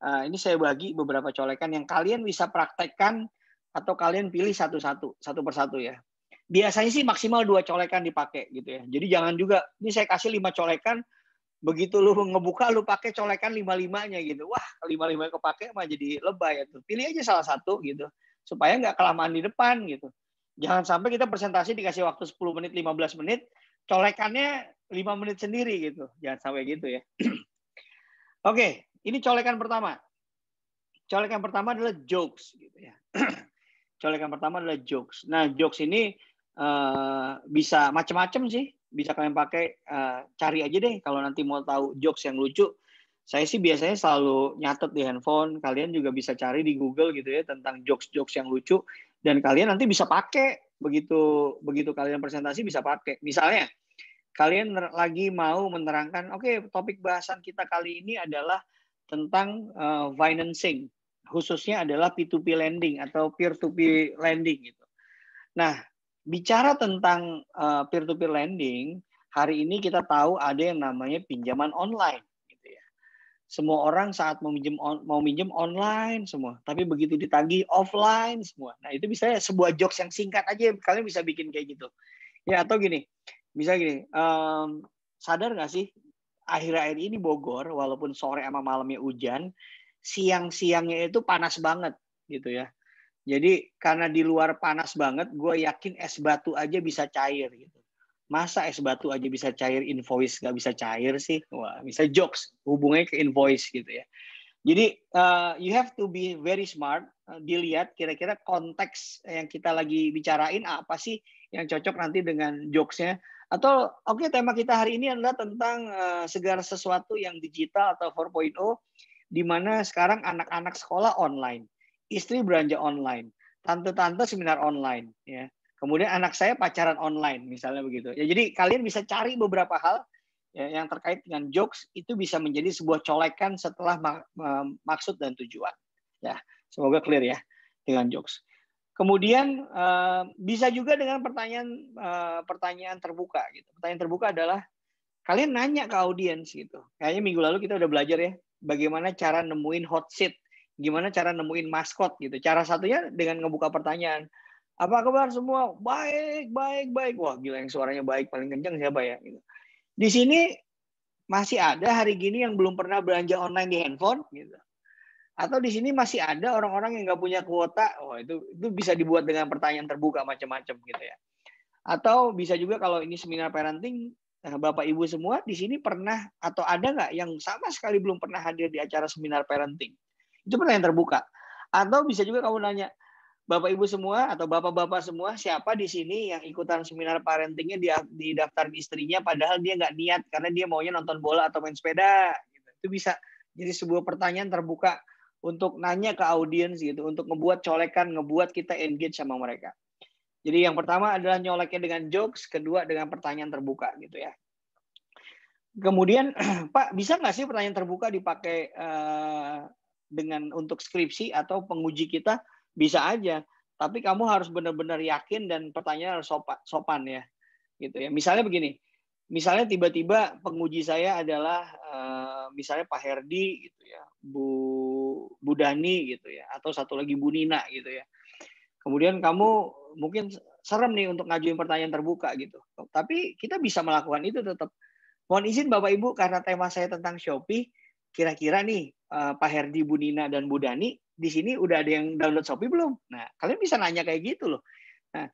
Ini saya bagi beberapa colekan yang kalian bisa praktekkan atau kalian pilih satu persatu ya. Biasanya sih maksimal 2 colekan dipakai gitu ya. Jadi jangan juga, ini saya kasih 5 colekan, begitu lu ngebuka lu pakai colekan 5-5-nya gitu. Wah, 5-5 kepake mah jadi lebay ya tuh. Pilih aja salah satu gitu. Supaya nggak kelamaan di depan gitu. Jangan sampai kita presentasi dikasih waktu 10 menit, 15 menit, colekannya 5 menit sendiri gitu. Jangan sampai gitu ya. Oke, ini colekan pertama. Colekan pertama adalah jokes gitu ya. Colekan pertama adalah jokes. Nah, jokes ini bisa macam-macam sih. Bisa kalian pakai, cari aja deh kalau nanti mau tahu jokes yang lucu. Saya sih biasanya selalu nyatet di handphone. Kalian juga bisa cari di Google gitu ya tentang jokes-jokes yang lucu. Dan kalian nanti bisa pakai. Begitu kalian presentasi bisa pakai. Misalnya, kalian lagi mau menerangkan, oke, topik bahasan kita kali ini adalah tentang financing. Khususnya adalah P2P lending atau peer-to-peer lending gitu. Nah, bicara tentang peer-to-peer lending, hari ini kita tahu ada yang namanya pinjaman online gitu ya. Semua orang saat mau minjem online semua, tapi begitu ditagih offline semua. Nah, itu bisa sebuah jokes yang singkat aja kalian bisa bikin kayak gitu. Ya, atau gini. Bisa gini, sadar nggak sih akhir-akhir ini Bogor walaupun sore sama malamnya hujan, siang-siangnya itu panas banget gitu ya. Jadi karena di luar panas banget, gue yakin es batu aja bisa cair gitu. Masa es batu aja bisa cair, invoice nggak bisa cair sih? Wah, bisa jokes, hubungannya ke invoice gitu ya. Jadi you have to be very smart. Dilihat kira-kira konteks yang kita lagi bicarain apa sih yang cocok nanti dengan jokesnya. Atau oke, tema kita hari ini adalah tentang segala sesuatu yang digital atau 4.0, di mana sekarang anak-anak sekolah online, istri belanja online, tante-tante seminar online, ya. Kemudian anak saya pacaran online, misalnya begitu. Ya, jadi kalian bisa cari beberapa hal ya, yang terkait dengan jokes, itu bisa menjadi sebuah colekan setelah maksud dan tujuan. Ya, semoga clear ya dengan jokes. Kemudian bisa juga dengan pertanyaan terbuka. Gitu. Pertanyaan terbuka adalah kalian nanya ke audiens gitu. Kayaknya minggu lalu kita udah belajar ya, bagaimana cara nemuin hot seat, gimana cara nemuin maskot gitu. Cara satunya dengan ngebuka pertanyaan. Apa kabar semua? Baik, baik, baik. Wah, gila, yang suaranya baik paling kencang siapa ya? Gitu. Di sini masih ada hari gini yang belum pernah belanja online di handphone, gitu. Atau di sini masih ada orang-orang yang nggak punya kuota. Oh, itu bisa dibuat dengan pertanyaan terbuka macam-macam gitu ya. Atau bisa juga kalau ini seminar parenting, Bapak Ibu semua di sini pernah atau ada nggak yang sama sekali belum pernah hadir di acara seminar parenting? Itu pertanyaan terbuka. Atau bisa juga kamu nanya, Bapak Ibu semua atau Bapak-bapak semua, siapa di sini yang ikutan seminar parentingnya di daftar istrinya padahal dia nggak niat karena dia maunya nonton bola atau main sepeda? Gitu. Itu bisa jadi sebuah pertanyaan terbuka untuk nanya ke audiens gitu, untuk ngebuat colekan, ngebuat kita engage sama mereka. Jadi yang pertama adalah nyoleknya dengan jokes, kedua dengan pertanyaan terbuka gitu ya. Kemudian, Pak, bisa nggak sih pertanyaan terbuka dipakai dengan untuk skripsi atau penguji kita? Bisa aja, tapi kamu harus benar-benar yakin dan pertanyaan harus sopan ya, gitu ya. Misalnya begini, misalnya tiba-tiba penguji saya adalah misalnya Pak Herdi gitu ya, Bu Dani gitu ya, atau satu lagi Bu Nina gitu ya. Kemudian kamu mungkin serem nih untuk ngajuin pertanyaan terbuka gitu. Tapi kita bisa melakukan itu tetap. Mohon izin Bapak Ibu, karena tema saya tentang Shopee, kira-kira nih Pak Herdi, Bu Nina, dan Bu Dani, di sini udah ada yang download Shopee belum? Nah, kalian bisa nanya kayak gitu loh. Nah,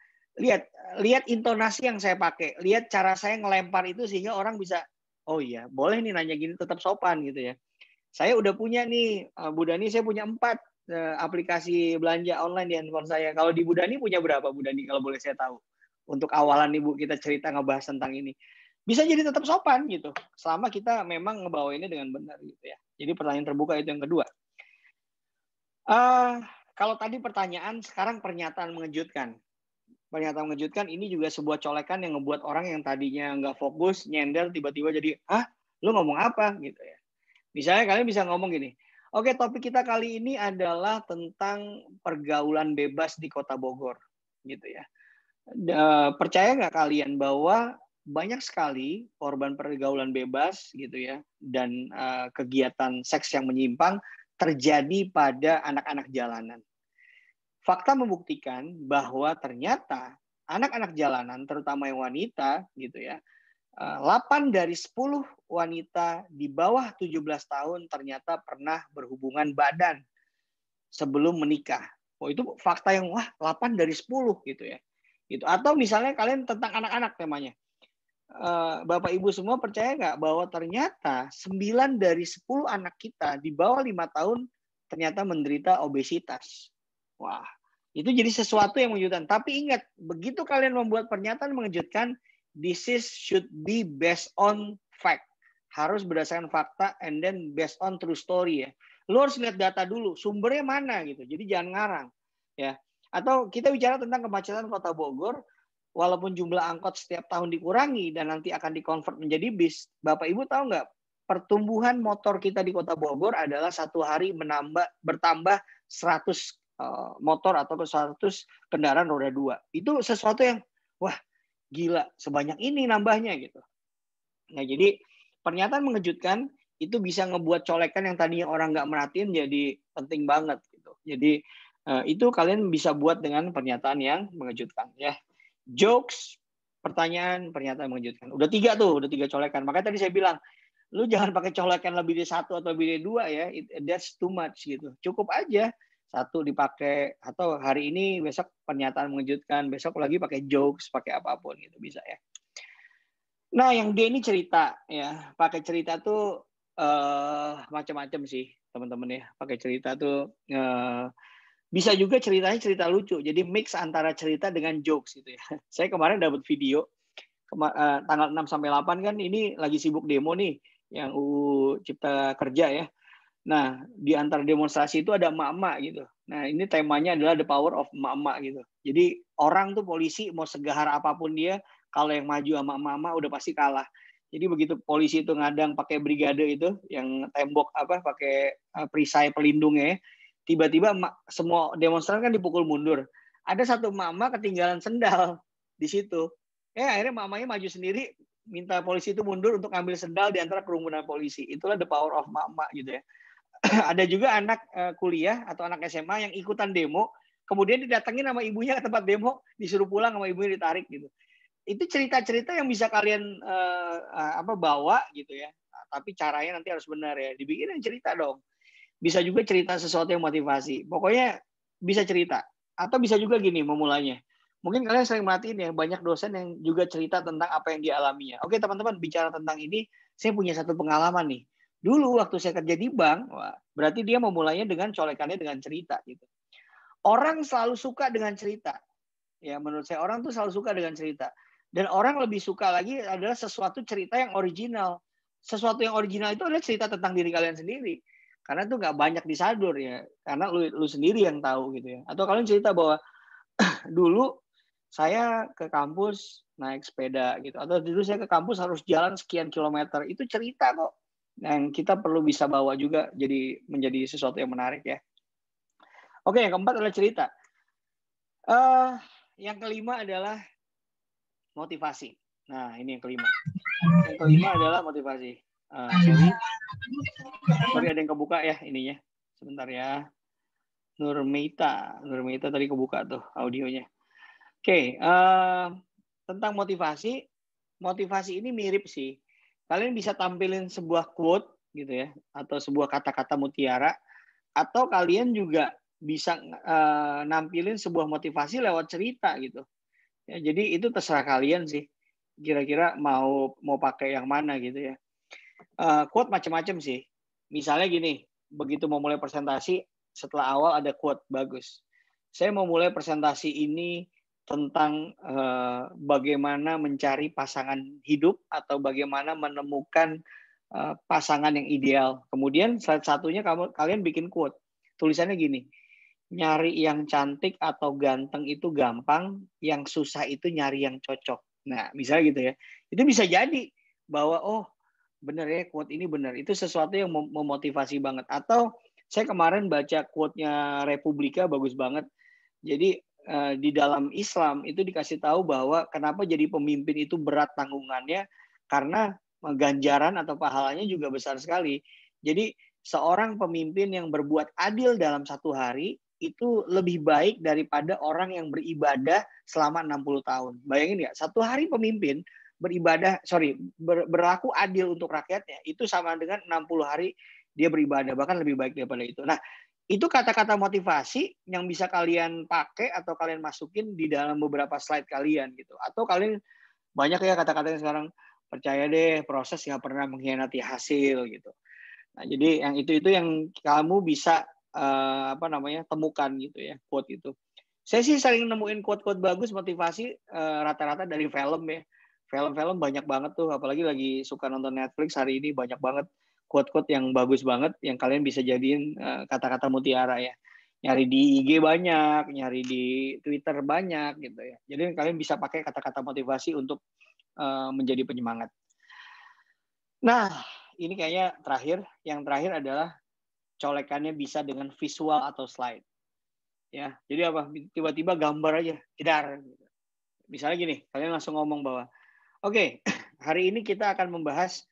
lihat intonasi yang saya pakai, lihat cara saya ngelempar itu sehingga orang bisa, oh iya, boleh nih nanya gini tetap sopan gitu ya. Saya udah punya nih, Bu Dani, saya punya 4 aplikasi belanja online di handphone saya. Kalau di Bu Dani punya berapa, Bu Dani, kalau boleh saya tahu? Untuk awalan nih Bu, kita cerita ngebahas tentang ini. Bisa jadi tetap sopan gitu, selama kita memang ngebawainnya dengan benar gitu ya. Jadi pertanyaan terbuka itu yang kedua. Kalau tadi pertanyaan, sekarang pernyataan mengejutkan. Pernyataan mengejutkan ini juga sebuah colekan yang ngebuat orang yang tadinya nggak fokus, nyender, tiba-tiba jadi, hah? Lu ngomong apa? Gitu ya. Misalnya kalian bisa ngomong gini, oke, topik kita kali ini adalah tentang pergaulan bebas di Kota Bogor, gitu ya. Percaya nggak kalian bahwa banyak sekali korban pergaulan bebas, gitu ya, dan kegiatan seks yang menyimpang terjadi pada anak-anak jalanan. Fakta membuktikan bahwa ternyata anak-anak jalanan, terutama yang wanita, gitu ya, 8 dari 10 wanita di bawah 17 tahun ternyata pernah berhubungan badan sebelum menikah. Oh, itu fakta yang 8 dari 10 gitu ya. Gitu. Atau misalnya kalian tentang anak-anak temanya. Bapak Ibu semua percaya nggak bahwa ternyata 9 dari 10 anak kita di bawah 5 tahun ternyata menderita obesitas. Wah, itu jadi sesuatu yang mengejutkan. Tapi ingat, begitu kalian membuat pernyataan mengejutkan, this should be based on fact. Harus berdasarkan fakta and then based on true story ya. Lu harus lihat data dulu, sumbernya mana gitu. Jadi jangan ngarang ya. Atau kita bicara tentang kemacetan Kota Bogor, walaupun jumlah angkot setiap tahun dikurangi dan nanti akan dikonvert menjadi bis, Bapak Ibu tahu nggak? Pertumbuhan motor kita di Kota Bogor adalah satu hari bertambah 100 motor atau 100 kendaraan roda 2. Itu sesuatu yang, wah gila, sebanyak ini nambahnya gitu. Nah, jadi pernyataan mengejutkan itu bisa ngebuat colekan yang tadinya orang nggak merhatiin jadi penting banget gitu. Jadi itu kalian bisa buat dengan pernyataan yang mengejutkan ya. Jokes, pertanyaan, pernyataan mengejutkan. Udah 3 tuh, udah 3 colekan. Makanya tadi saya bilang, lu jangan pakai colekan lebih dari 1 atau lebih dari 2 ya. That's too much gitu. Cukup aja 1 dipakai, atau hari ini besok pernyataan mengejutkan, besok lagi pakai jokes, pakai apapun gitu bisa ya. Nah, yang D ini cerita ya. Pakai cerita tuh macam-macam sih, teman-teman ya. Pakai cerita tuh bisa juga ceritanya cerita lucu. Jadi mix antara cerita dengan jokes gitu ya. Saya kemarin dapat video tanggal 6 sampai 8 kan ini lagi sibuk demo nih yang UU Cipta Kerja ya. Nah, di antara demonstrasi itu ada emak-emak gitu. Nah, ini temanya adalah the power of emak-emak gitu. Jadi orang tuh polisi mau segahar apapun dia, kalau yang maju sama emak-emak udah pasti kalah. Jadi begitu polisi itu ngadang pakai brigade itu, yang tembok pakai perisai pelindungnya, tiba-tiba semua demonstran kan dipukul mundur. Ada satu emak-emak ketinggalan sendal di situ. Akhirnya emak-emaknya maju sendiri, minta polisi itu mundur untuk ambil sendal di antara kerumunan polisi. Itulah the power of emak-emak gitu ya. Ada juga anak kuliah atau anak SMA yang ikutan demo, kemudian didatengin sama ibunya ke tempat demo, disuruh pulang sama ibunya ditarik gitu. Itu cerita-cerita yang bisa kalian bawa gitu ya. Nah, tapi caranya nanti harus benar ya. Dibikin yang cerita dong. Bisa juga cerita sesuatu yang motivasi. Pokoknya bisa cerita. Atau bisa juga gini memulainya. Mungkin kalian sering merhatiin ya, banyak dosen yang juga cerita tentang apa yang dialaminya. Oke teman-teman, bicara tentang ini, saya punya satu pengalaman nih. Dulu waktu saya kerja di bank, berarti dia memulainya dengan colekannya dengan cerita gitu. Orang selalu suka dengan cerita. Ya, menurut saya orang tuh selalu suka dengan cerita. Dan orang lebih suka lagi adalah sesuatu cerita yang original. Sesuatu yang original itu adalah cerita tentang diri kalian sendiri. Karena itu nggak banyak disadur ya. Karena lu sendiri yang tahu gitu ya. Atau kalian cerita bahwa dulu saya ke kampus naik sepeda gitu. Atau dulu saya ke kampus harus jalan sekian kilometer. Itu cerita kok. Yang kita perlu bisa bawa juga jadi menjadi sesuatu yang menarik ya. Oke, yang keempat adalah cerita. Yang kelima adalah motivasi. Nah, ini yang kelima. Yang kelima adalah motivasi. Sorry ada yang kebuka ya ininya. Sebentar ya. Nurmeita tadi kebuka tuh audionya. Oke, tentang motivasi. Motivasi ini mirip sih. Kalian bisa tampilin sebuah quote gitu ya, atau sebuah kata-kata mutiara, atau kalian juga bisa nampilin sebuah motivasi lewat cerita gitu. Ya, jadi itu terserah kalian sih. Kira-kira mau pakai yang mana gitu ya. Quote macam-macam sih. Misalnya gini, begitu mau mulai presentasi, setelah awal ada quote bagus. Saya mau mulai presentasi ini tentang bagaimana mencari pasangan hidup atau bagaimana menemukan pasangan yang ideal. Kemudian salah satunya kalian bikin quote. Tulisannya gini, nyari yang cantik atau ganteng itu gampang, yang susah itu nyari yang cocok. Nah, misalnya gitu ya. Itu bisa jadi bahwa oh, benar ya quote ini benar. Itu sesuatu yang memotivasi banget. Atau saya kemarin baca quote-nya Republika bagus banget. Jadi di dalam Islam itu dikasih tahu bahwa kenapa jadi pemimpin itu berat tanggungannya karena ganjaran atau pahalanya juga besar sekali. Jadi seorang pemimpin yang berbuat adil dalam satu hari itu lebih baik daripada orang yang beribadah selama 60 tahun. Bayangin nggak? Satu hari pemimpin berlaku adil untuk rakyatnya itu sama dengan 60 hari dia beribadah, bahkan lebih baik daripada itu. Nah, itu kata-kata motivasi yang bisa kalian pakai atau kalian masukin di dalam beberapa slide kalian gitu. Atau kalian banyak ya kata-kata yang sekarang, percaya deh proses nggak pernah mengkhianati hasil gitu. Nah, jadi yang itu yang kamu bisa temukan gitu ya, quote itu. Saya sih sering nemuin quote-quote bagus motivasi rata-rata dari film ya. Film-film banyak banget tuh, apalagi lagi suka nonton Netflix hari ini banyak banget quote-quote yang bagus banget yang kalian bisa jadiin kata-kata mutiara ya. Nyari di IG banyak, nyari di Twitter banyak gitu ya. Jadi kalian bisa pakai kata-kata motivasi untuk menjadi penyemangat. Nah, ini kayaknya terakhir. Yang terakhir adalah colekannya bisa dengan visual atau slide. Ya, jadi apa? Tiba-tiba gambar aja, jedar. Misalnya gini, kalian langsung ngomong bahwa, oke, hari ini kita akan membahas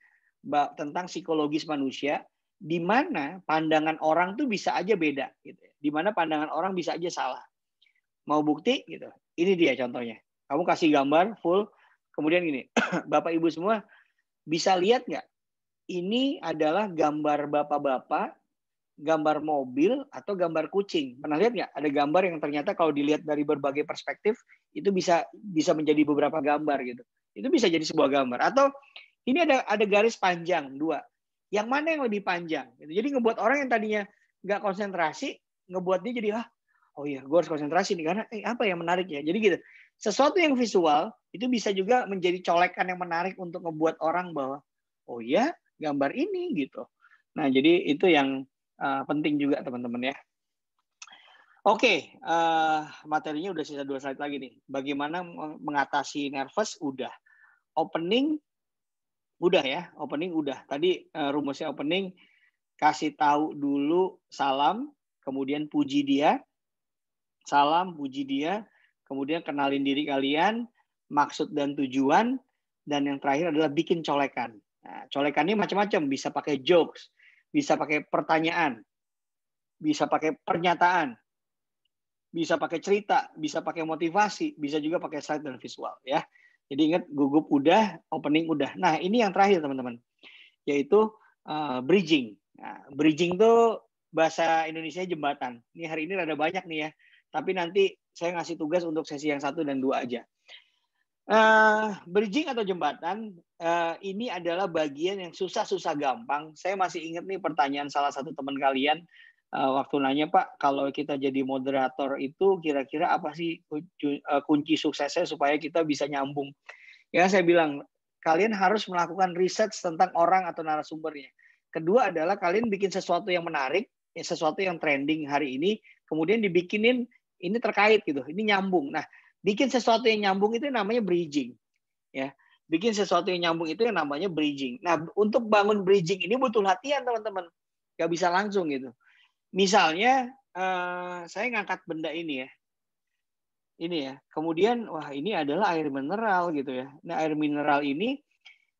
tentang psikologis manusia, di mana pandangan orang tuh bisa aja beda, gitu. Di mana pandangan orang bisa aja salah. Mau bukti, gitu? Ini dia contohnya. Kamu kasih gambar full, kemudian gini, Bapak Ibu semua bisa lihat nggak? Ini adalah gambar bapak-bapak, gambar mobil, atau gambar kucing. Pernah lihat nggak? Ada gambar yang ternyata kalau dilihat dari berbagai perspektif, itu bisa menjadi beberapa gambar gitu. Itu bisa jadi sebuah gambar. Atau ini ada garis panjang 2. Yang mana yang lebih panjang? Jadi ngebuat orang yang tadinya nggak konsentrasi, ngebuat dia jadi, oh iya, gue harus konsentrasi nih karena apa yang menarik ya. Jadi gitu. Sesuatu yang visual itu bisa juga menjadi colekan yang menarik untuk ngebuat orang bahwa, oh ya, gambar ini gitu. Nah, jadi itu yang penting juga teman-teman ya. Oke, materinya udah sisa 2 slide lagi nih. Bagaimana mengatasi nervous? Udah. Opening udah ya, opening udah. Tadi rumusnya opening, kasih tahu dulu salam, kemudian puji dia, salam, puji dia, kemudian kenalin diri kalian, maksud dan tujuan, dan yang terakhir adalah bikin colekan. Nah, colekannya macam-macam, bisa pakai jokes, bisa pakai pertanyaan, bisa pakai pernyataan, bisa pakai cerita, bisa pakai motivasi, bisa juga pakai slide dan visual ya. Jadi ingat, gugup udah, opening udah. Nah, ini yang terakhir teman-teman, yaitu bridging. Nah, bridging itu bahasa Indonesia jembatan. Ini hari ini rada banyak nih ya, tapi nanti saya ngasih tugas untuk sesi yang 1 dan 2 aja. Bridging atau jembatan ini adalah bagian yang susah-susah gampang. Saya masih ingat nih pertanyaan salah satu teman kalian waktu nanya, Pak, kalau kita jadi moderator itu kira-kira apa sih kunci suksesnya supaya kita bisa nyambung? Ya, saya bilang, kalian harus melakukan research tentang orang atau narasumbernya. Kedua adalah kalian bikin sesuatu yang menarik, sesuatu yang trending hari ini, kemudian dibikinin ini terkait gitu, ini nyambung. Nah, bikin sesuatu yang nyambung itu namanya bridging. Ya, bikin sesuatu yang nyambung itu yang namanya bridging. Nah, untuk bangun bridging ini butuh latihan teman-teman, nggak bisa langsung gitu. Misalnya, saya ngangkat benda ini ya. Ini ya. Kemudian, wah ini adalah air mineral gitu ya. Nah, air mineral ini,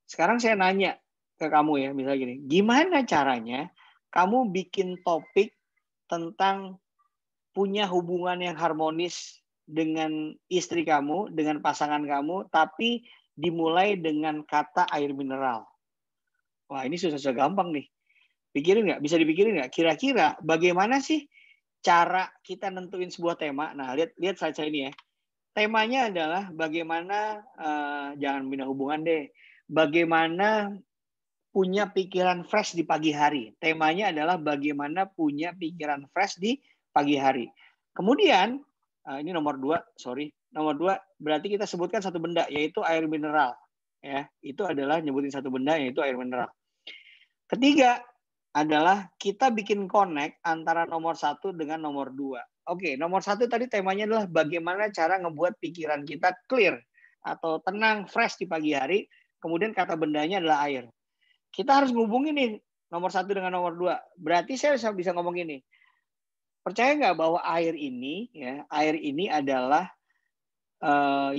sekarang saya nanya ke kamu ya, misalnya gini. Gimana caranya kamu bikin topik tentang punya hubungan yang harmonis dengan istri kamu, dengan pasangan kamu, tapi dimulai dengan kata air mineral? Wah, ini susah-susah gampang nih. Pikirin nggak? Bisa dipikirin nggak? Kira-kira bagaimana sih cara kita nentuin sebuah tema? Nah, lihat slide saya ini ya. Temanya adalah bagaimana, jangan bina hubungan deh. Bagaimana punya pikiran fresh di pagi hari. Temanya adalah bagaimana punya pikiran fresh di pagi hari. Kemudian, ini nomor 2, sorry. Nomor 2, berarti kita sebutkan satu benda, yaitu air mineral. Ya, itu adalah nyebutin satu benda, yaitu air mineral. Ketiga, adalah kita bikin connect antara nomor 1 dengan nomor 2. Oke, nomor 1 tadi temanya adalah bagaimana cara ngebuat pikiran kita clear atau tenang, fresh di pagi hari. Kemudian kata bendanya adalah air. Kita harus ngubungin nih nomor 1 dengan nomor 2. Berarti saya bisa ngomong gini. Percaya nggak bahwa air ini adalah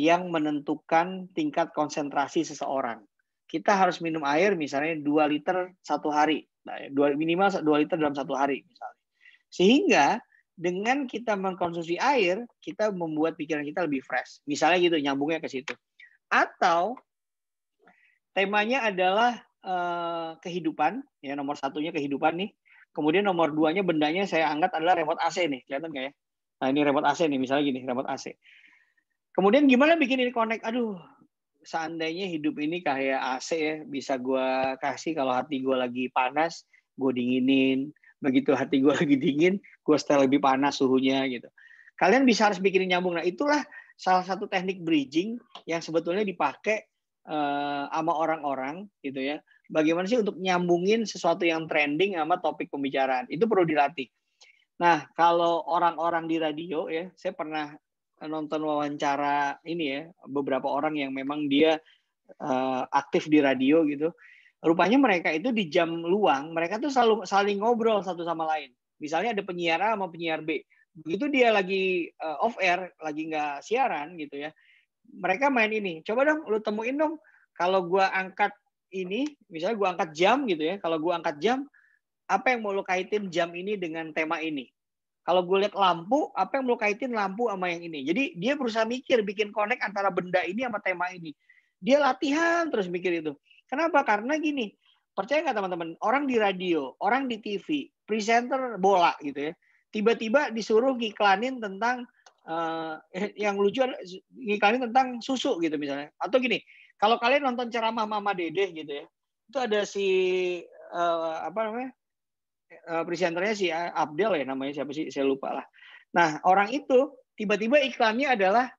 yang menentukan tingkat konsentrasi seseorang. Kita harus minum air misalnya 2 liter satu hari. Minimal 2 liter dalam satu hari misalnya. Sehingga dengan kita mengkonsumsi air, kita membuat pikiran kita lebih fresh. Misalnya gitu, nyambungnya ke situ. Atau temanya adalah kehidupan, ya nomor 1-nya kehidupan nih. Kemudian nomor 2-nya bendanya saya angkat adalah remote AC nih, kelihatan nggak ya? Nah ini remote AC nih, misalnya gini, remote AC. Kemudian gimana bikin ini connect? Aduh, seandainya hidup ini kayak AC ya, bisa gue kasih kalau hati gue lagi panas, gue dinginin. Begitu hati gue lagi dingin, gue setel lebih panas suhunya gitu. Kalian bisa harus bikin nyambung. Nah itulah salah satu teknik bridging yang sebetulnya dipakai sama orang-orang gitu ya. Bagaimana sih untuk nyambungin sesuatu yang trending sama topik pembicaraan. Itu perlu dilatih. Nah kalau orang-orang di radio ya, saya pernah nonton wawancara ini ya, beberapa orang yang memang dia aktif di radio gitu. Rupanya mereka itu di jam luang, mereka tuh selalu saling ngobrol satu sama lain. Misalnya ada penyiar A sama penyiar B. Begitu dia lagi off air, lagi nggak siaran gitu ya, mereka main ini. Coba dong, lu temuin dong. Kalau gua angkat ini, misalnya gua angkat jam gitu ya. Kalau gua angkat jam, apa yang mau lu kaitin jam ini dengan tema ini? Kalau gue lihat lampu, apa yang mau kaitin lampu sama yang ini? Jadi dia berusaha mikir, bikin connect antara benda ini sama tema ini. Dia latihan terus mikir itu. Kenapa? Karena gini, percaya nggak teman-teman? Orang di radio, orang di TV, presenter bola gitu ya, tiba-tiba disuruh ngiklanin tentang yang lucu, ngiklanin tentang susu gitu misalnya. Atau gini, Kalau kalian nonton ceramah Mama Dedeh gitu ya, itu ada si apa namanya, presenternya si Abdel ya namanya, siapa sih saya lupa lah. Nah orang itu tiba-tiba iklannya adalah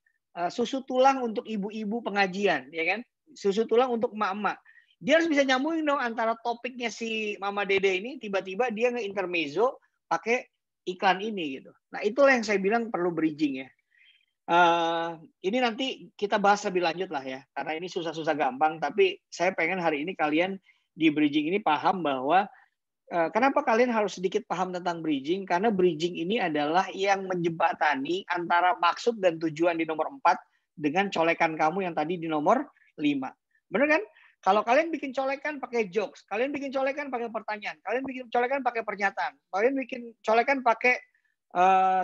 susu tulang untuk ibu-ibu pengajian, ya kan? Susu tulang untuk emak-emak. Dia harus bisa nyambungin dong antara topiknya si Mama Dede ini, tiba-tiba dia nge-intermezzo pakai iklan ini gitu. Nah itulah yang saya bilang perlu bridging ya. Ini nanti kita bahas lebih lanjut lah ya, karena ini susah-susah gampang. Tapi saya pengen hari ini kalian di bridging ini paham bahwa kenapa kalian harus sedikit paham tentang bridging? Karena bridging ini adalah yang menjembatani antara maksud dan tujuan di nomor 4 dengan colekan kamu yang tadi di nomor 5. Benar kan? Kalau kalian bikin colekan pakai jokes, kalian bikin colekan pakai pertanyaan, kalian bikin colekan pakai pernyataan, kalian bikin colekan pakai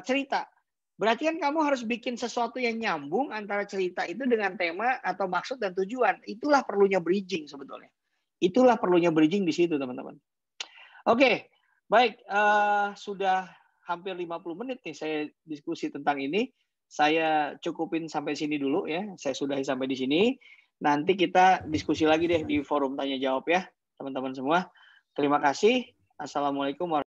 cerita. Berarti kan kamu harus bikin sesuatu yang nyambung antara cerita itu dengan tema atau maksud dan tujuan. Itulah perlunya bridging sebetulnya. Itulah perlunya bridging di situ, teman-teman. Oke, baik. Sudah hampir 50 menit nih saya diskusi tentang ini. Saya cukupin sampai sini dulu ya. Saya sudahi sampai di sini. Nanti kita diskusi lagi deh di forum tanya jawab ya, teman-teman semua. Terima kasih. Assalamualaikum warahmatullahi wabarakatuh.